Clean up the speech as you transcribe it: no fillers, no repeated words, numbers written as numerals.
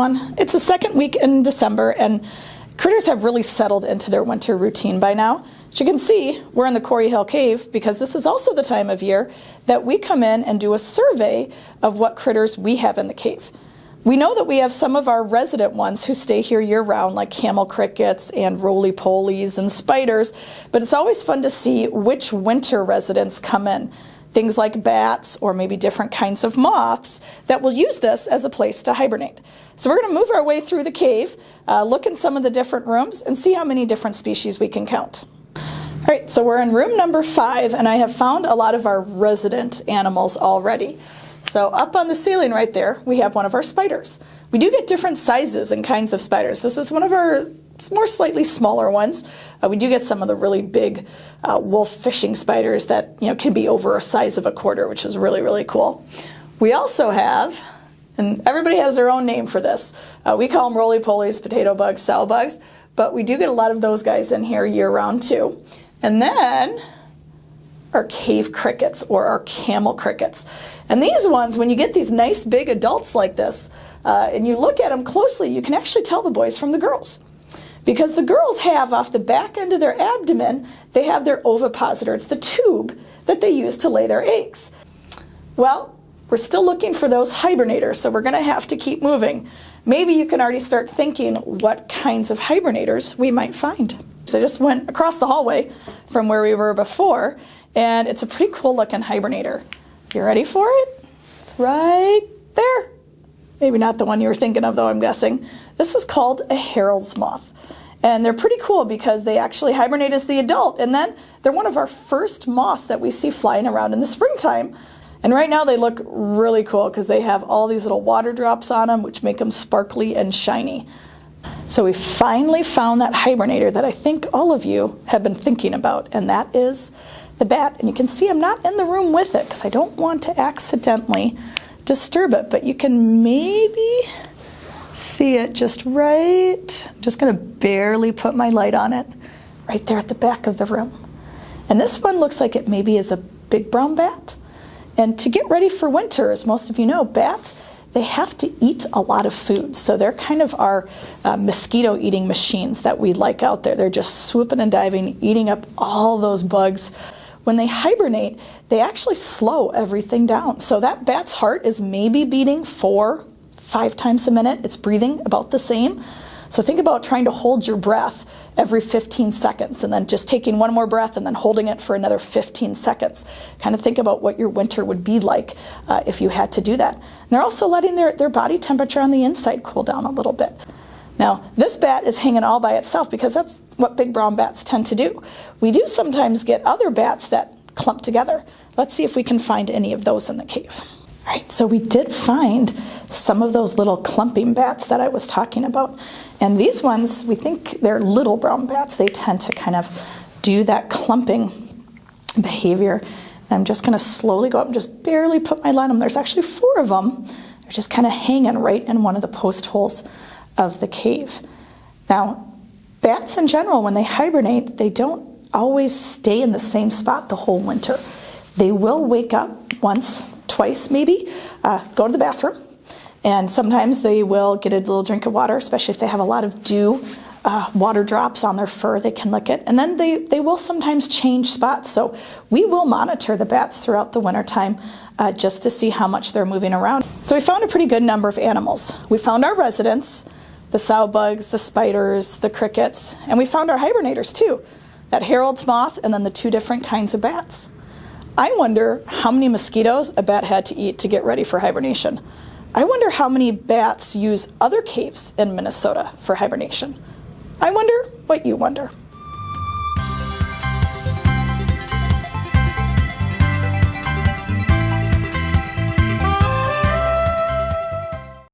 everyone. It's the second week in December, and critters have really settled into their winter routine by now. As you can see, we're in the Quarry Hill Cave because this is also the time of year that we come in and do a survey of what critters we have in the cave. We know that we have some of our resident ones who stay here year-round, like camel crickets and roly-polies and spiders, but it's always fun to see which winter residents come in. Things like bats or maybe different kinds of moths that will use this as a place to hibernate. So we're going to move our way through the cave, look in some of the different rooms, and see how many different species we can count. All right, so we're in room number 5, and I have found a lot of our resident animals already. So up on the ceiling right there, we have one of our spiders. We do get different sizes and kinds of spiders. This is one of our more slightly smaller ones. We do get some of the really big wolf fishing spiders that can be over a size of a quarter, which is really, really cool. We also have, and everybody has their own name for this, we call them roly-polies, potato bugs, sow bugs, but we do get a lot of those guys in here year-round too. And then our cave crickets or our camel crickets. And these ones, when you get these nice big adults like this, and you look at them closely, you can actually tell the boys from the girls. Because the girls have, off the back end of their abdomen, they have their ovipositor. It's the tube that they use to lay their eggs. Well, we're still looking for those hibernators, so we're going to have to keep moving. Maybe you can already start thinking what kinds of hibernators we might find. So I just went across the hallway from where we were before, and it's a pretty cool looking hibernator. You ready for it? It's right there. Maybe not the one you were thinking of, though, I'm guessing. This is called a Harald's moth. And they're pretty cool because they actually hibernate as the adult, and then they're one of our first moths that we see flying around in the springtime. And right now they look really cool because they have all these little water drops on them, which make them sparkly and shiny. So we finally found that hibernator that I think all of you have been thinking about, and that is the bat. And you can see I'm not in the room with it because I don't want to accidentally disturb it, but you can maybe see it just right. I'm just going to barely put my light on it right there at the back of the room. And this one looks like it maybe is a big brown bat. And to get ready for winter, as most of you know, bats, they have to eat a lot of food. So they're kind of our mosquito eating machines that we like out there. They're just swooping and diving, eating up all those bugs. When they hibernate, they actually slow everything down. So that bat's heart is maybe beating 4-5 times a minute. It's breathing about the same. So think about trying to hold your breath every 15 seconds and then just taking one more breath and then holding it for another 15 seconds. Kind of think about what your winter would be like if you had to do that. And they're also letting their body temperature on the inside cool down a little bit. Now, this bat is hanging all by itself because that's what big brown bats tend to do. We do sometimes get other bats that clump together. Let's see if we can find any of those in the cave. All right, so we did find some of those little clumping bats that I was talking about. And these ones, we think they're little brown bats. They tend to kind of do that clumping behavior. And I'm just going to slowly go up and just barely put my light on them. There's actually 4 of them. They're just kind of hanging right in one of the post holes of the cave. Now, bats in general, when they hibernate, they don't always stay in the same spot the whole winter. They will wake up once, twice maybe, go to the bathroom, and sometimes they will get a little drink of water, especially if they have a lot of dew, water drops on their fur, they can lick it, and then they will sometimes change spots. So we will monitor the bats throughout the wintertime just to see how much they're moving around. So we found a pretty good number of animals. We found our residents, the sow bugs, the spiders, the crickets, and we found our hibernators too, that Harald's moth and then the 2 different kinds of bats. I wonder how many mosquitoes a bat had to eat to get ready for hibernation. I wonder how many bats use other caves in Minnesota for hibernation. I wonder what you wonder.